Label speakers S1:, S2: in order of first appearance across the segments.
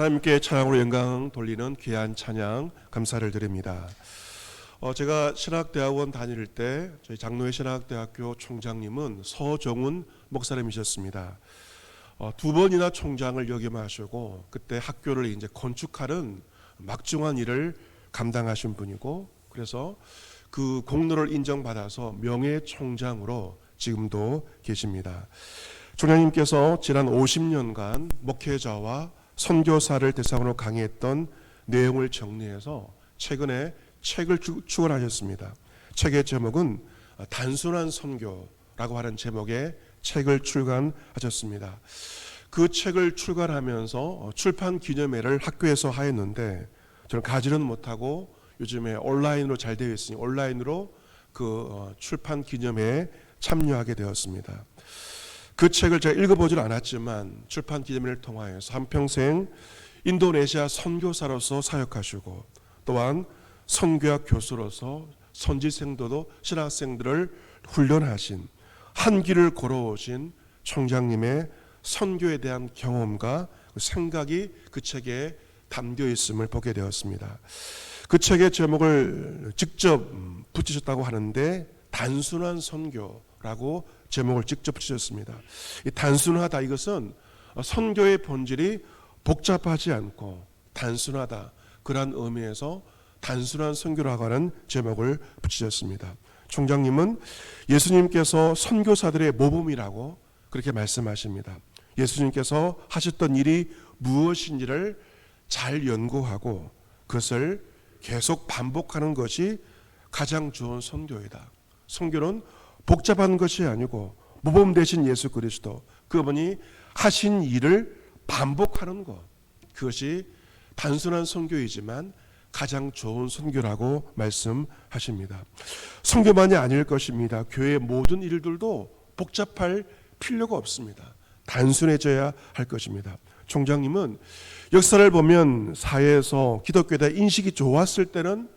S1: 하나님께 찬양으로 영광 돌리는 귀한 찬양 감사를 드립니다. 제가 신학대학원 다닐 때 저희 장로회 신학대학교 총장님은 서정훈 목사님이셨습니다. 두 번이나 총장을 역임하시고 그때 학교를 이제 건축하는 막중한 일을 감당하신 분이고, 그래서 그 공로를 인정받아서 명예총장으로 지금도 계십니다. 총장님께서 지난 50년간 목회자와 선교사를 대상으로 강의했던 내용을 정리해서 최근에 책을 출간하셨습니다. 책의 제목은 단순한 선교라고 하는 제목의 책을 출간하셨습니다. 그 책을 출간하면서 출판 기념회를 학교에서 하였는데 저는 가지는 못하고 요즘에 온라인으로 잘 되어 있으니 온라인으로 그 출판 기념회에 참여하게 되었습니다. 그 책을 제가 읽어보질 않았지만 출판 기념회를 통하여서 한평생 인도네시아 선교사로서 사역하시고 또한 선교학 교수로서 선지생도도 신학생들을 훈련하신 한 길을 걸어오신 총장님의 선교에 대한 경험과 생각이 그 책에 담겨 있음을 보게 되었습니다. 그 책의 제목을 직접 붙이셨다고 하는데 단순한 선교라고 제목을 직접 붙이셨습니다. 이 단순하다, 이것은 선교의 본질이 복잡하지 않고 단순하다, 그러한 의미에서 단순한 선교라고 하는 제목을 붙이셨습니다. 총장님은 예수님께서 선교사들의 모범이라고 그렇게 말씀하십니다. 예수님께서 하셨던 일이 무엇인지를 잘 연구하고 그것을 계속 반복하는 것이 가장 좋은 선교이다. 선교는 복잡한 것이 아니고 모범 되신 예수 그리스도, 그분이 하신 일을 반복하는 것, 그것이 단순한 선교이지만 가장 좋은 선교라고 말씀하십니다. 선교만이 아닐 것입니다. 교회의 모든 일들도 복잡할 필요가 없습니다. 단순해져야 할 것입니다. 총장님은 역사를 보면 사회에서 기독교에 대한 인식이 좋았을 때는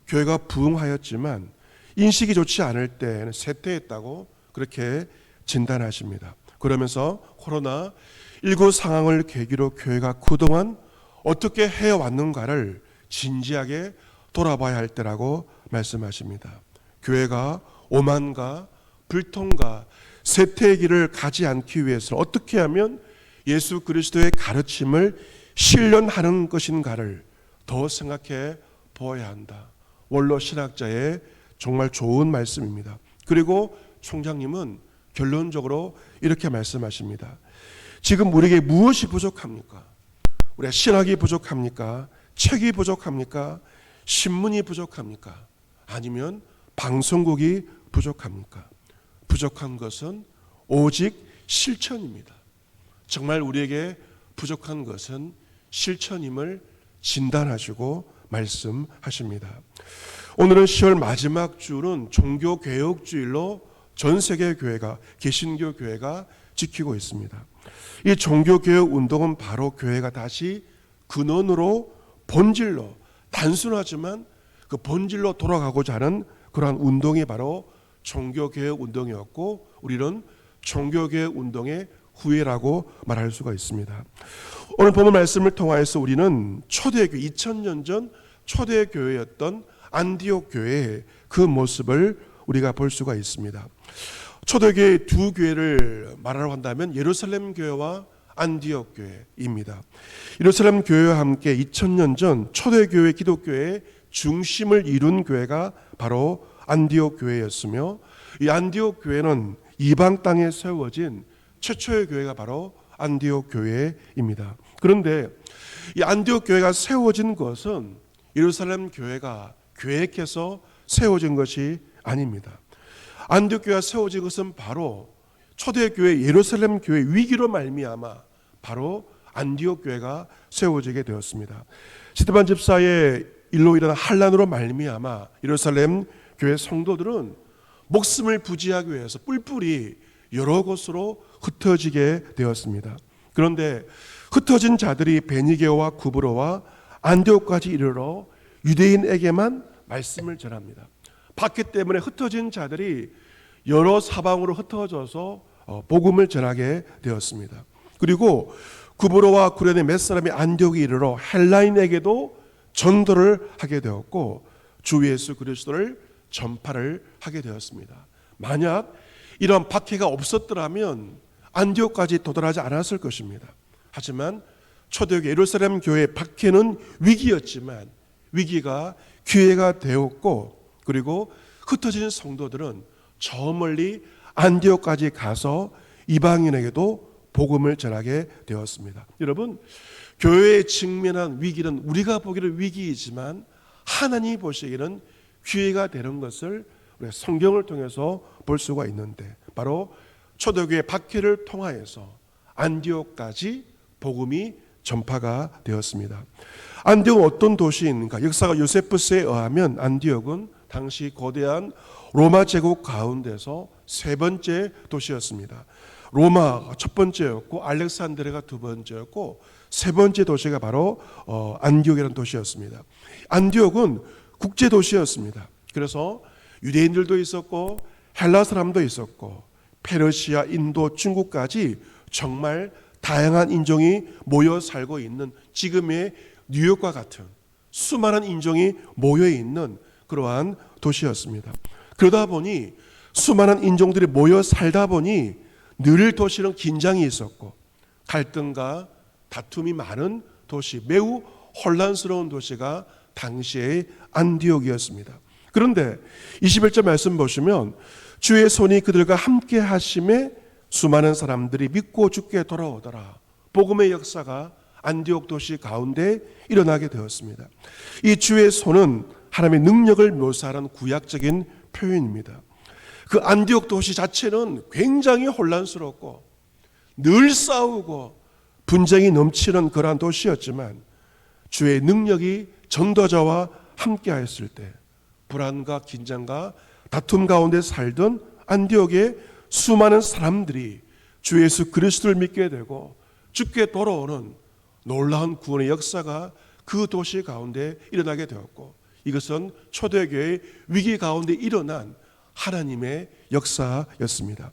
S1: 교회가 부흥하였지만 인식이 좋지 않을 때는 쇠퇴했다고 그렇게 진단하십니다. 그러면서 코로나19 상황을 계기로 교회가 그동안 어떻게 해왔는가를 진지하게 돌아봐야 할 때라고 말씀하십니다. 교회가 오만과 불통과 쇠퇴의 길을 가지 않기 위해서 어떻게 하면 예수 그리스도의 가르침을 실현하는 것인가를 더 생각해 보아야 한다. 원로 신학자의 정말 좋은 말씀입니다. 그리고 총장님은 결론적으로 이렇게 말씀하십니다. 지금 우리에게 무엇이 부족합니까? 우리가 신학이 부족합니까? 책이 부족합니까? 신문이 부족합니까? 아니면 방송국이 부족합니까? 부족한 것은 오직 실천입니다. 정말 우리에게 부족한 것은 실천임을 진단하시고 말씀하십니다. 오늘은 10월 마지막 주는 종교개혁주일로 전 세계 교회가, 개신교 교회가 지키고 있습니다. 이 종교개혁 운동은 바로 교회가 다시 근원으로, 본질로, 단순하지만 그 본질로 돌아가고자 하는 그러한 운동이 바로 종교개혁 운동이었고, 우리는 종교개혁 운동의 후예라고 말할 수가 있습니다. 오늘 본문 말씀을 통하여서 우리는 초대교회, 2000년 전 초대교회였던 안디옥 교회의 그 모습을 우리가 볼 수가 있습니다. 초대교회 두 교회를 말하러 한다면 예루살렘 교회와 안디옥 교회입니다. 예루살렘 교회와 함께 2000년 전 초대교회 기독교의 중심을 이룬 교회가 바로 안디옥 교회였으며, 이 안디옥 교회는 이방 땅에 세워진 최초의 교회가 바로 안디옥 교회입니다. 그런데 이 안디옥 교회가 세워진 것은 예루살렘 교회가 계획해서 세워진 것이 아닙니다. 안디옥 교회가 세워진 것은 바로 초대교회 예루살렘 교회 위기로 말미암아 바로 안디옥 교회가 세워지게 되었습니다. 스데반 집사의 일로 일어난 환란으로 말미암아 예루살렘 교회 성도들은 목숨을 부지하기 위해서 뿔뿔이 여러 곳으로 흩어지게 되었습니다. 그런데 흩어진 자들이 베니게와 구브로와 안디옥까지 이르러 유대인에게만 말씀을 전합니다. 박해 때문에 흩어진 자들이 여러 사방으로 흩어져서 복음을 전하게 되었습니다. 그리고 구브로와 구레네 몇 사람이 안디옥에 이르러 헬라인에게도 전도를 하게 되었고 주 예수 그리스도를 전파를 하게 되었습니다. 만약 이런 박해가 없었더라면 안디옥까지 도달하지 않았을 것입니다. 하지만 초대교회 예루살렘 교회의 박해는 위기였지만 위기가 기회가 되었고, 그리고 흩어진 성도들은 저 멀리 안디옥까지 가서 이방인에게도 복음을 전하게 되었습니다. 여러분, 교회에 직면한 위기는 우리가 보기를 위기이지만 하나님이 보시기에는 기회가 되는 것을 우리가 성경을 통해서 볼 수가 있는데, 바로 초대교회 박해를 통하여서 안디옥까지 복음이 전파가 되었습니다. 안디옥은 어떤 도시인가? 역사가 요세푸스에 의하면 안디옥은 당시 거대한 로마 제국 가운데서 세 번째 도시였습니다. 로마가 첫 번째였고 알렉산드리아가 두 번째였고 세 번째 도시가 바로 안디옥이라는 도시였습니다. 안디옥은 국제 도시였습니다. 그래서 유대인들도 있었고 헬라 사람도 있었고 페르시아, 인도, 중국까지 정말 다양한 인종이 모여 살고 있는 지금의 뉴욕과 같은 수많은 인종이 모여 있는 그러한 도시였습니다. 그러다 보니 수많은 인종들이 모여 살다 보니 늘 도시는 긴장이 있었고 갈등과 다툼이 많은 도시, 매우 혼란스러운 도시가 당시의 안디옥이었습니다. 그런데 21절 말씀 보시면 주의 손이 그들과 함께 하심에 수많은 사람들이 믿고 주께 돌아오더라. 복음의 역사가 안디옥 도시 가운데 일어나게 되었습니다. 이 주의 손은 하나님의 능력을 묘사하는 구약적인 표현입니다. 그 안디옥 도시 자체는 굉장히 혼란스럽고 늘 싸우고 분쟁이 넘치는 그러한 도시였지만 주의 능력이 전도자와 함께 하였을 때 불안과 긴장과 다툼 가운데 살던 안디옥의 수많은 사람들이 주 예수 그리스도를 믿게 되고 주께 돌아오는 놀라운 구원의 역사가 그 도시 가운데 일어나게 되었고, 이것은 초대교회의 위기 가운데 일어난 하나님의 역사였습니다.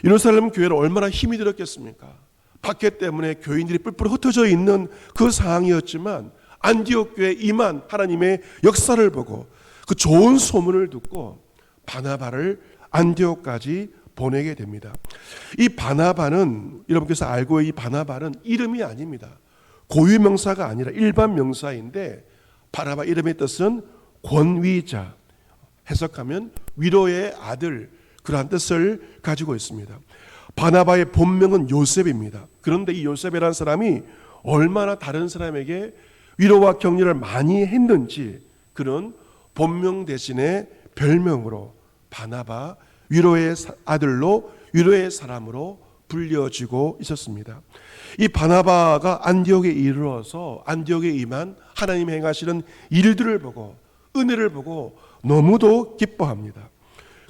S1: 예루살렘 교회는 얼마나 힘이 들었겠습니까? 박해 때문에 교인들이 뿔뿔이 흩어져 있는 그 상황이었지만 안디옥 교회에 임한 하나님의 역사를 보고 그 좋은 소문을 듣고 바나바를 안디옥까지 보내게 됩니다. 이 바나바는 여러분께서 알고 이 바나바는 이름이 아닙니다. 고유 명사가 아니라 일반 명사인데 바나바 이름의 뜻은 권위자, 해석하면 위로의 아들, 그러한 뜻을 가지고 있습니다. 바나바의 본명은 요셉입니다. 그런데 이 요셉이라는 사람이 얼마나 다른 사람에게 위로와 격려를 많이 했는지 그는 본명 대신에 별명으로 바나바, 위로의 아들로 위로의 사람으로 불려지고 있었습니다. 이 바나바가 안디옥에 이르러서 안디옥에 임한 하나님 행하시는 일들을 보고 은혜를 보고 너무도 기뻐합니다.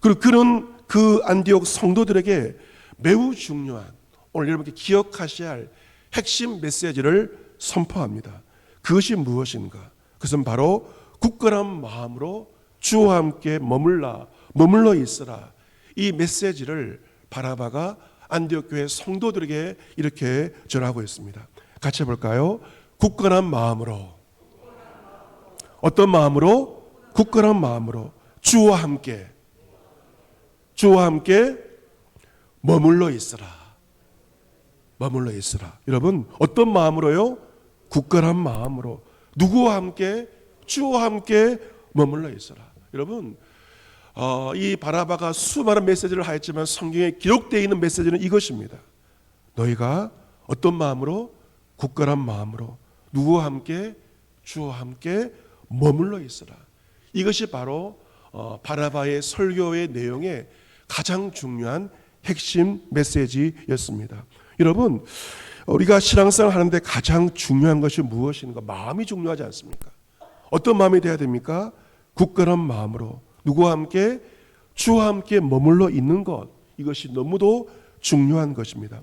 S1: 그리고 그는 그 안디옥 성도들에게 매우 중요한, 오늘 여러분께 기억하셔야 할 핵심 메시지를 선포합니다. 그것이 무엇인가? 그것은 바로 굳건한 마음으로 주와 함께 머물러 있으라. 이 메시지를 바나바가 안디옥 교회 성도들에게 이렇게 전하고 있습니다. 같이 해볼까요? 굳건한 마음으로. 어떤 마음으로? 굳건한 마음으로 주와 함께 머물러 있으라. 머물러 있으라. 여러분, 어떤 마음으로요? 굳건한 마음으로. 누구와 함께? 주와 함께 머물러 있으라. 여러분, 이 바나바가 수많은 메시지를 하였지만 성경에 기록되어 있는 메시지는 이것입니다. 너희가 어떤 마음으로? 굳건한 마음으로 누구와 함께? 주와 함께 머물러 있으라. 이것이 바로 바나바의 설교의 내용의 가장 중요한 핵심 메시지였습니다. 여러분, 우리가 신앙생활 하는데 가장 중요한 것이 무엇인가? 마음이 중요하지 않습니까? 어떤 마음이 돼야 됩니까? 굳건한 마음으로 누구와 함께? 주와 함께 머물러 있는 것, 이것이 너무도 중요한 것입니다.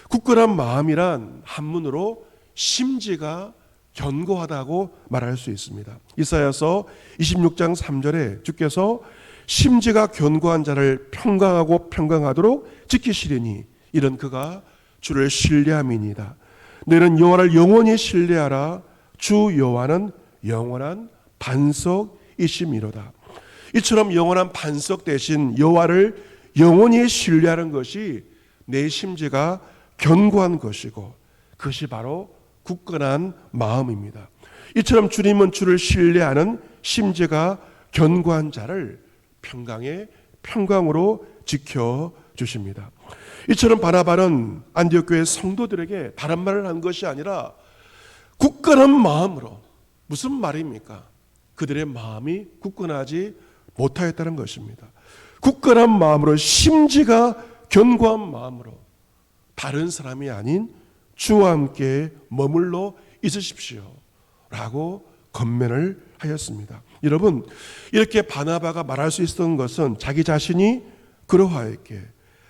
S1: 굳건한 마음이란 한문으로 심지가 견고하다고 말할 수 있습니다. 이사야서 26장 3절에 주께서 심지가 견고한 자를 평강하고 평강하도록 지키시리니 이런 그가 주를 신뢰함이니이다. 너희는 여호와를 영원히 신뢰하라. 주 여호와는 영원한 반석이심이로다. 이처럼 영원한 반석 대신 여호와를 영원히 신뢰하는 것이 내 심지가 견고한 것이고 그것이 바로 굳건한 마음입니다. 이처럼 주님은 주를 신뢰하는 심지가 견고한 자를 평강의 평강으로 지켜주십니다. 이처럼 바나바는 안디옥 교회 성도들에게 다른 말을 한 것이 아니라 굳건한 마음으로, 무슨 말입니까? 그들의 마음이 굳건하지 못하였다는 것입니다. 굳건한 마음으로, 심지가 견고한 마음으로 다른 사람이 아닌 주와 함께 머물러 있으십시오 라고 권면을 하였습니다. 여러분, 이렇게 바나바가 말할 수 있었던 것은 자기 자신이 그러하였기에,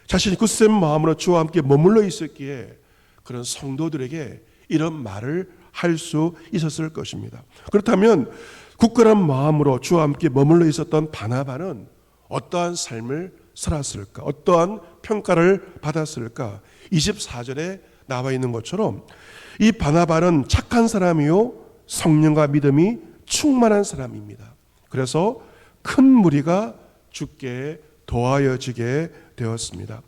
S1: 자신이 굳센 마음으로 주와 함께 머물러 있었기에 그런 성도들에게 이런 말을 할 수 있었을 것입니다. 그렇다면 굳건한 마음으로 주와 함께 머물러 있었던 바나바는 어떠한 삶을 살았을까? 어떠한 평가를 받았을까? 24절에 나와 있는 것처럼 이 바나바는 착한 사람이요 성령과 믿음이 충만한 사람입니다. 그래서 큰 무리가 주께 도하여지게 되었습니다.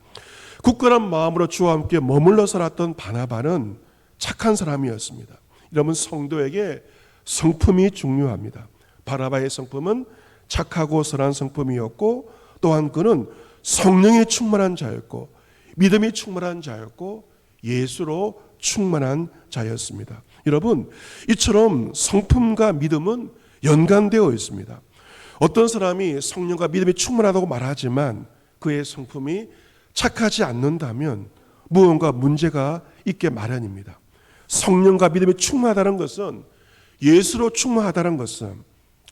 S1: 굳건한 마음으로 주와 함께 머물러 살았던 바나바는 착한 사람이었습니다. 여러분, 성도에게 성품이 중요합니다. 바나바의 성품은 착하고 선한 성품이었고, 또한 그는 성령이 충만한 자였고 믿음이 충만한 자였고 예수로 충만한 자였습니다. 여러분, 이처럼 성품과 믿음은 연관되어 있습니다. 어떤 사람이 성령과 믿음이 충만하다고 말하지만 그의 성품이 착하지 않는다면 무언가 문제가 있게 마련입니다. 성령과 믿음이 충만하다는 것은, 예수로 충만하다는 것은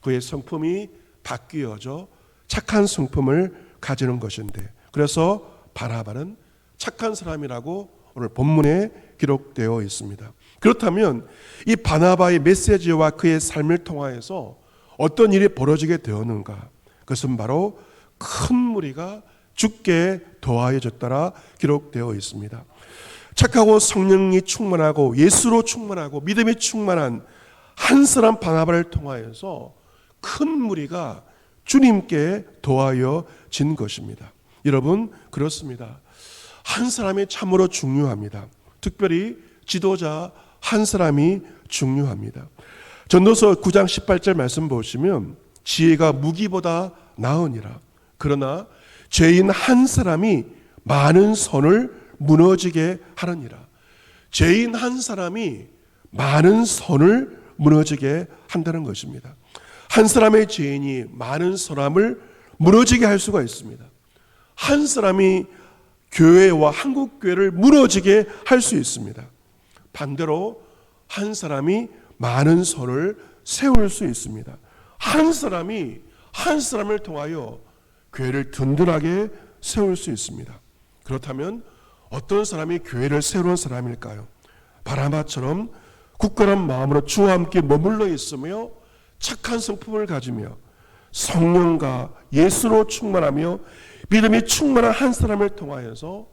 S1: 그의 성품이 바뀌어져 착한 성품을 가지는 것인데, 그래서 바나바는 착한 사람이라고 오늘 본문에 기록되어 있습니다. 그렇다면 이 바나바의 메시지와 그의 삶을 통하여서 어떤 일이 벌어지게 되었는가? 그것은 바로 큰 무리가 주께 도하여졌더라 기록되어 있습니다. 착하고 성령이 충만하고 예수로 충만하고 믿음이 충만한 한 사람 바나바를 통하여서 큰 무리가 주님께 도하여진 것입니다. 여러분, 그렇습니다. 한 사람이 참으로 중요합니다. 특별히 지도자 한 사람이 중요합니다. 전도서 9장 18절 말씀 보시면 지혜가 무기보다 나으니라. 그러나 죄인 한 사람이 많은 선을 무너지게 하느니라. 죄인 한 사람이 많은 선을 무너지게 한다는 것입니다. 한 사람의 죄인이 많은 사람을 무너지게 할 수가 있습니다. 한 사람이 교회와 한국교회를 무너지게 할 수 있습니다. 반대로 한 사람이 많은 선을 세울 수 있습니다. 한 사람이 한 사람을 통하여 교회를 든든하게 세울 수 있습니다. 그렇다면 어떤 사람이 교회를 세우는 사람일까요? 바나바처럼 굳건한 마음으로 주와 함께 머물러 있으며 착한 성품을 가지며 성령과 예수로 충만하며 믿음이 충만한 한 사람을 통하여서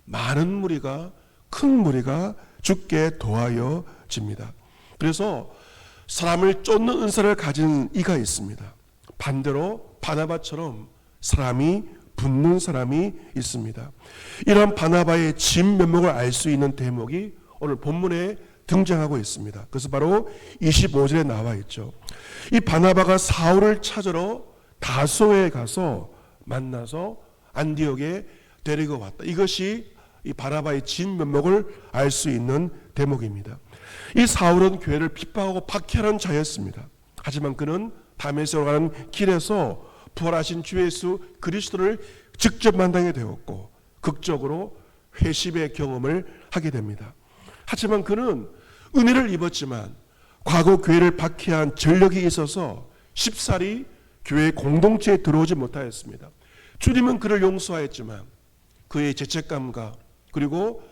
S1: 많은 무리가, 큰 무리가 주께 도하여집니다. 그래서 사람을 쫓는 은사를 가진 이가 있습니다. 반대로 바나바처럼 사람이 붙는 사람이 있습니다. 이런 바나바의 진면목을 알 수 있는 대목이 오늘 본문에 등장하고 있습니다. 그래서 바로 25절에 나와 있죠. 이 바나바가 사울을 찾으러 다소에 가서 만나서 안디옥에 데리고 왔다. 이것이 이 바나바의 진면목을 알 수 있는 대목입니다. 이 사울은 교회를 핍박하고 박해하는 자였습니다. 하지만 그는 다메섹으로 가는 길에서 부활하신 주 예수 그리스도를 직접 만나게 되었고 극적으로 회심의 경험을 하게 됩니다. 하지만 그는 은혜를 입었지만 과거 교회를 박해한 전력이 있어서 쉽사리 교회 공동체에 들어오지 못하였습니다. 주님은 그를 용서하였지만 그의 죄책감과 그리고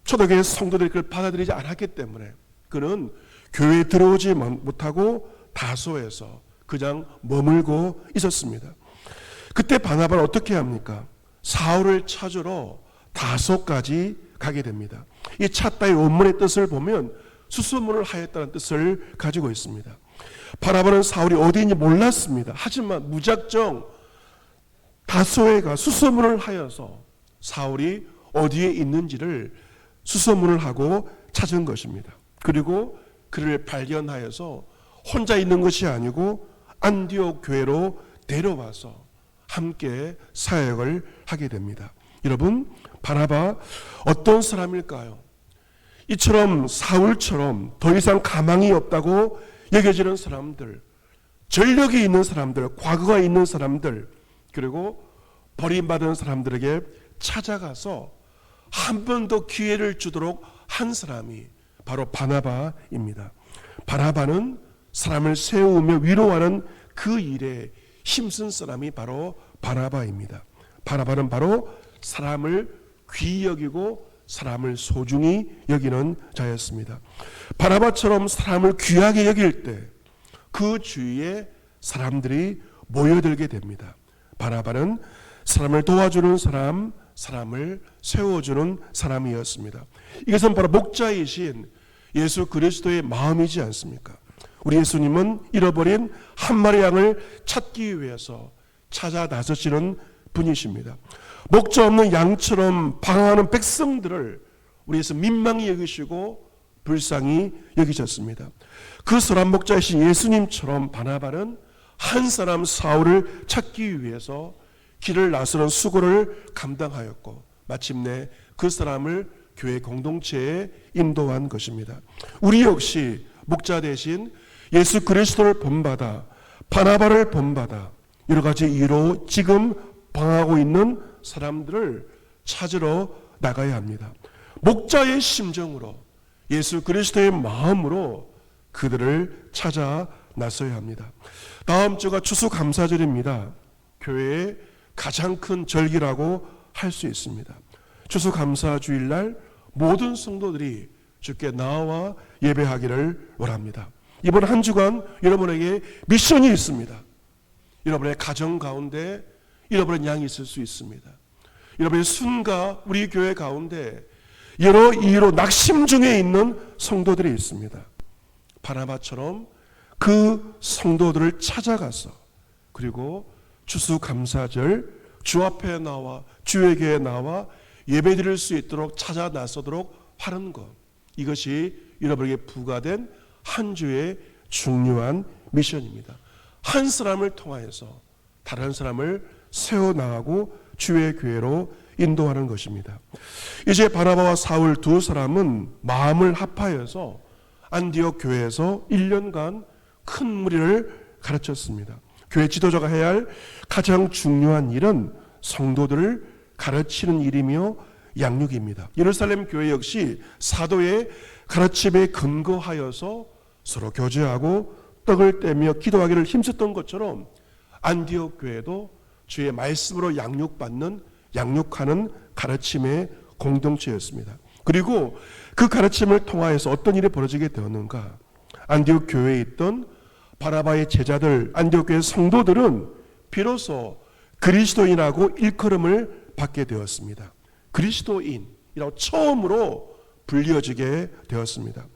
S1: 초대교회 성도들이 그를 받아들이지 않았기 때문에 그는 교회에 들어오지 못하고 다소에서 그냥 머물고 있었습니다. 그때 바나바는 어떻게 합니까? 사울을 찾으러 다소까지 가게 됩니다. 이 찾다의 원문의 뜻을 보면 수소문을 하였다는 뜻을 가지고 있습니다. 바나바는 사울이 어디인지 몰랐습니다. 하지만 무작정 다소에가 수소문을 하여서 사울이 어디에 있는지를 수소문을 하고 찾은 것입니다. 그리고 그를 발견하여서 혼자 있는 것이 아니고 안디옥 교회로 데려와서 함께 사역을 하게 됩니다. 여러분, 바나바 어떤 사람일까요? 이처럼 사울처럼 더 이상 가망이 없다고 여겨지는 사람들, 전력이 있는 사람들, 과거가 있는 사람들, 그리고 버림받은 사람들에게 찾아가서 한 번 더 기회를 주도록 한 사람이 바로 바나바입니다. 바나바는 사람을 세우며 위로하는 그 일에 힘쓴 사람이 바로 바나바입니다. 바나바는 바로 사람을 귀히 여기고 사람을 소중히 여기는 자였습니다. 바나바처럼 사람을 귀하게 여길 때 그 주위에 사람들이 모여들게 됩니다. 바나바는 사람을 도와주는 사람, 사람을 세워주는 사람이었습니다. 이것은 바로 목자이신 예수 그리스도의 마음이지 않습니까? 우리 예수님은 잃어버린 한 마리 양을 찾기 위해서 찾아 나서시는 분이십니다. 목자 없는 양처럼 방황하는 백성들을 우리 예수 민망히 여기시고 불쌍히 여기셨습니다. 그 선한 목자이신 예수님처럼 바나바는 한 사람 사울을 찾기 위해서 길을 나서는 수고를 감당하였고 마침내 그 사람을 교회 공동체에 인도한 것입니다. 우리 역시 목자 대신 예수 그리스도를 본받아 바나바를 본받아 여러 가지 이유로 지금 방황하고 있는 사람들을 찾으러 나가야 합니다. 목자의 심정으로 예수 그리스도의 마음으로 그들을 찾아 나서야 합니다. 다음 주가 추수감사절입니다. 교회의 가장 큰 절기라고 할 수 있습니다. 추수감사주일날 모든 성도들이 주께 나와 예배하기를 원합니다. 이번 한 주간 여러분에게 미션이 있습니다. 여러분의 가정 가운데 잃어버린 양이 있을 수 있습니다. 여러분의 순가 우리 교회 가운데 여러 이유로 낙심 중에 있는 성도들이 있습니다. 바나바처럼 그 성도들을 찾아가서 그리고 추수감사절 주 앞에 나와 주에게 나와 예배드릴 수 있도록 찾아 나서도록 하는 것, 이것이 여러분에게 부과된 한 주의 중요한 미션입니다. 한 사람을 통하여서 다른 사람을 세워나가고 주의 교회로 인도하는 것입니다. 이제 바나바와 사울 두 사람은 마음을 합하여서 안디옥 교회에서 1년간 큰 무리를 가르쳤습니다. 교회 지도자가 해야 할 가장 중요한 일은 성도들을 가르치는 일이며 양육입니다. 예루살렘 교회 역시 사도의 가르침에 근거하여서 서로 교제하고 떡을 떼며 기도하기를 힘썼던 것처럼 안디옥 교회도 주의 말씀으로 양육하는 가르침의 공동체였습니다. 그리고 그 가르침을 통하여서 어떤 일이 벌어지게 되었는가? 안디옥 교회에 있던 바나바의 제자들, 안디옥 교회 성도들은 비로소 그리스도인하고 일컬음을 받게 되었습니다. 그리스도인이라고 처음으로 불리어지게 되었습니다.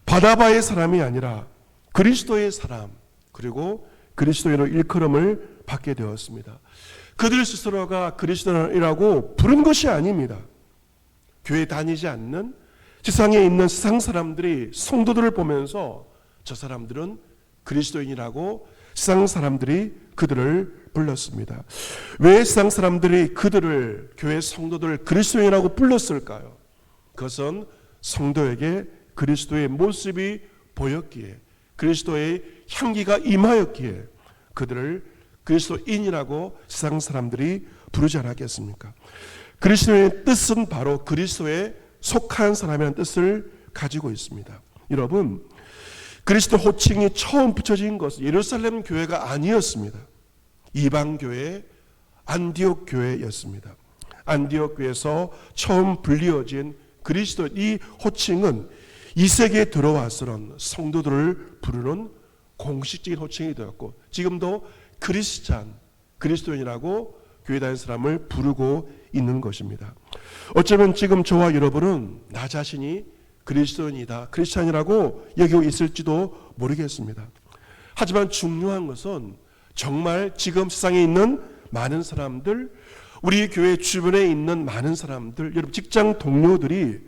S1: 바나바의 사람이 아니라 그리스도의 사람, 그리고 그리스도인으로 일컬음을 받게 되었습니다. 그들 스스로가 그리스도인이라고 부른 것이 아닙니다. 교회 다니지 않는 세상에 있는 세상 사람들이 성도들을 보면서 저 사람들은 그리스도인이라고 세상 사람들이 그들을 불렀습니다. 왜 세상 사람들이 그들을, 교회 성도들을 그리스도인이라고 불렀을까요? 그것은 성도에게 그리스도의 모습이 보였기에, 그리스도의 향기가 임하였기에 그들을 그리스도인이라고 세상 사람들이 부르지 않았겠습니까? 그리스도의 뜻은 바로 그리스도에 속한 사람이라는 뜻을 가지고 있습니다. 여러분, 그리스도 호칭이 처음 붙여진 것은 예루살렘 교회가 아니었습니다. 이방 교회, 안디옥 교회였습니다. 안디옥 교회에서 처음 불리어진 그리스도 이 호칭은 2세기에 들어와서는 성도들을 부르는 공식적인 호칭이 되었고, 지금도 크리스찬, 그리스도인이라고 교회 다니는 사람을 부르고 있는 것입니다. 어쩌면 지금 저와 여러분은 나 자신이 그리스도인이다, 크리스찬이라고 여기고 있을지도 모르겠습니다. 하지만 중요한 것은 정말 지금 세상에 있는 많은 사람들, 우리 교회 주변에 있는 많은 사람들, 여러분 직장 동료들이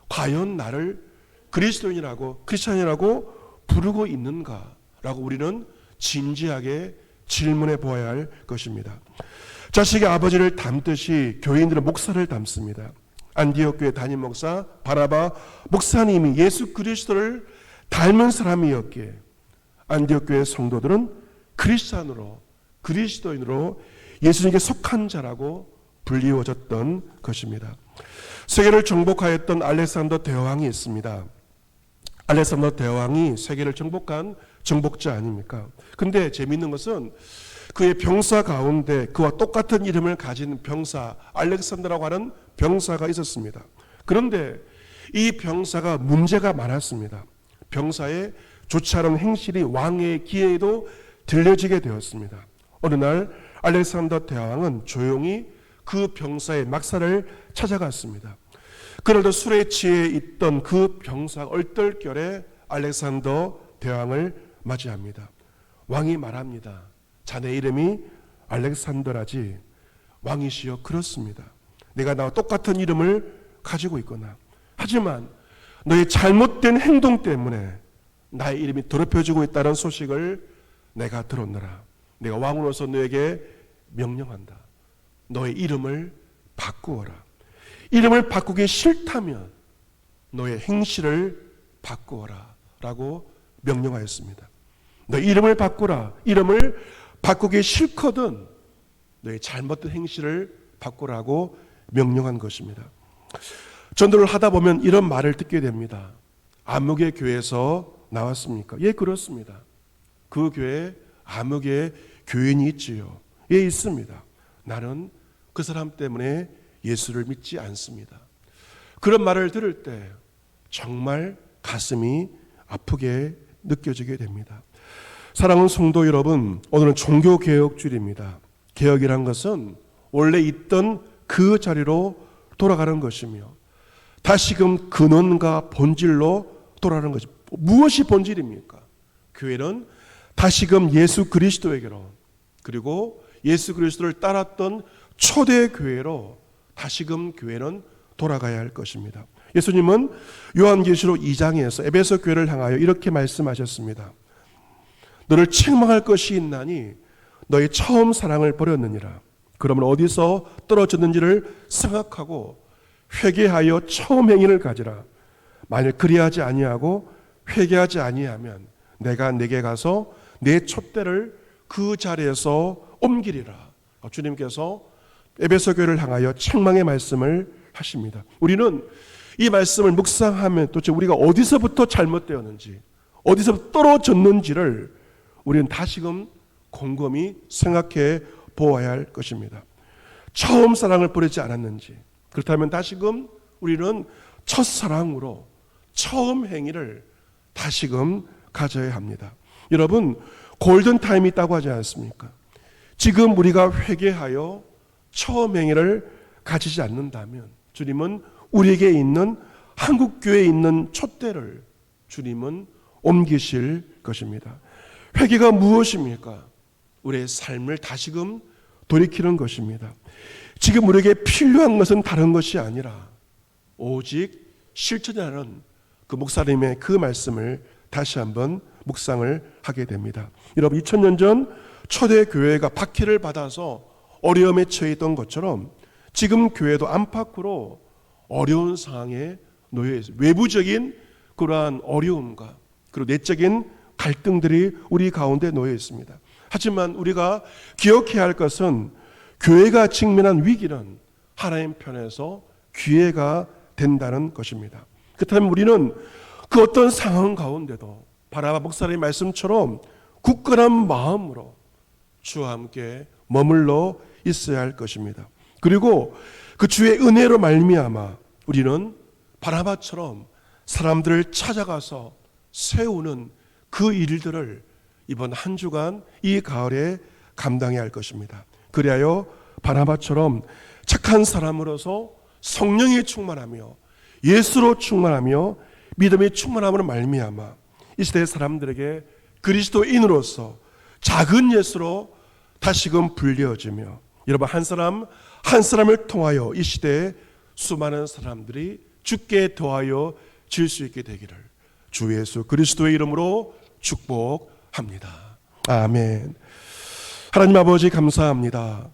S1: 과연 나를 그리스도인이라고, 크리스찬이라고 부르고 있는가라고 우리는 진지하게 질문해 보아야 할 것입니다. 자식의 아버지를 닮듯이 교인들은 목사를 닮습니다. 안디옥 교회 담임 목사 바나바 목사님이 예수 그리스도를 닮은 사람이었기에 안디옥 교회 성도들은 크리스찬으로, 그리스도인으로 예수님께 속한 자라고 불리워졌던 것입니다. 세계를 정복하였던 알렉산더 대왕이 있습니다. 알렉산더 대왕이 세계를 정복한 정복자 아닙니까? 근데 재미있는 것은 그의 병사 가운데 그와 똑같은 이름을 가진 병사, 알렉산더라고 하는 병사가 있었습니다. 그런데 이 병사가 문제가 많았습니다. 병사의 좋지 않은 행실이 왕의 귀에도 들려지게 되었습니다. 어느 날 알렉산더 대왕은 조용히 그 병사의 막사를 찾아갔습니다. 그날도 술에 취해 있던 그 병사가 얼떨결에 알렉산더 대왕을 맞이합니다. 왕이 말합니다. 자네 이름이 알렉산더라지. 왕이시여, 그렇습니다. 내가 나와 똑같은 이름을 가지고 있거나, 하지만 너의 잘못된 행동 때문에 나의 이름이 더럽혀지고 있다는 소식을 내가 들었노라. 내가 왕으로서 너에게 명령한다. 너의 이름을 바꾸어라. 이름을 바꾸기 싫다면 너의 행실을 바꾸어라 라고 명령하였습니다. 너 이름을 바꾸라. 이름을 바꾸기 싫거든 너의 잘못된 행실을 바꾸라고 명령한 것입니다. 전도를 하다 보면 이런 말을 듣게 됩니다. 암흑의 교회에서 나왔습니까? 예, 그렇습니다. 그 교회에 암흑의 교인이 있지요. 예, 있습니다. 나는 그 사람 때문에 예수를 믿지 않습니다. 그런 말을 들을 때 정말 가슴이 아프게 느껴지게 됩니다. 사랑하는 성도 여러분, 오늘은 종교개혁주일입니다. 개혁이란 것은 원래 있던 그 자리로 돌아가는 것이며 다시금 근원과 본질로 돌아가는 것이 무엇이 본질입니까? 교회는 다시금 예수 그리스도에게로, 그리고 예수 그리스도를 따랐던 초대 교회로 다시금 교회는 돌아가야 할 것입니다. 예수님은 요한계시록 2장에서 에베소 교회를 향하여 이렇게 말씀하셨습니다. 너를 책망할 것이 있나니 너의 처음 사랑을 버렸느니라. 그러면 어디서 떨어졌는지를 생각하고 회개하여 처음 행위를 가지라. 만일 그리하지 아니하고 회개하지 아니하면 내가 네게 가서 내 촛대를 그 자리에서 옮기리라. 주님께서 에베소 교회를 향하여 책망의 말씀을 하십니다. 우리는 이 말씀을 묵상하면 도대체 우리가 어디서부터 잘못되었는지, 어디서부터 떨어졌는지를 우리는 다시금 곰곰이 생각해 보아야 할 것입니다. 처음 사랑을 버리지 않았는지, 그렇다면 다시금 우리는 첫사랑으로 처음 행위를 다시금 가져야 합니다. 여러분, 골든타임이 있다고 하지 않습니까? 지금 우리가 회개하여 처음 행위를 가지지 않는다면 주님은 우리에게 있는 한국교회에 있는 촛대를 주님은 옮기실 것입니다. 회개가 무엇입니까? 우리의 삶을 다시금 돌이키는 것입니다. 지금 우리에게 필요한 것은 다른 것이 아니라 오직 실천하는 그 목사님의 그 말씀을 다시 한번 묵상을 하게 됩니다. 여러분, 2000년 전 초대교회가 박해를 받아서 어려움에 처해 있던 것처럼 지금 교회도 안팎으로 어려운 상황에 놓여 있습니다. 외부적인 그러한 어려움과 그리고 내적인 갈등들이 우리 가운데 놓여 있습니다. 하지만 우리가 기억해야 할 것은 교회가 직면한 위기는 하나님 편에서 기회가 된다는 것입니다. 그렇다면 우리는 그 어떤 상황 가운데도 바나바 목사님의 말씀처럼 굳건한 마음으로 주와 함께 머물러 있어야 할 것입니다. 그리고 그 주의 은혜로 말미암아 우리는 바나바처럼 사람들을 찾아가서 세우는 그 일들을 이번 한 주간 이 가을에 감당해야 할 것입니다. 그리하여 바나바처럼 착한 사람으로서 성령이 충만하며 예수로 충만하며 믿음이 충만함으로 말미암아 이 시대의 사람들에게 그리스도인으로서 작은 예수로 다시금 불려지며 여러분 한 사람 한 사람을 통하여 이 시대에 수많은 사람들이 주께 더하여 질 수 있게 되기를 주 예수 그리스도의 이름으로 축복합니다. 아멘. 하나님 아버지 감사합니다.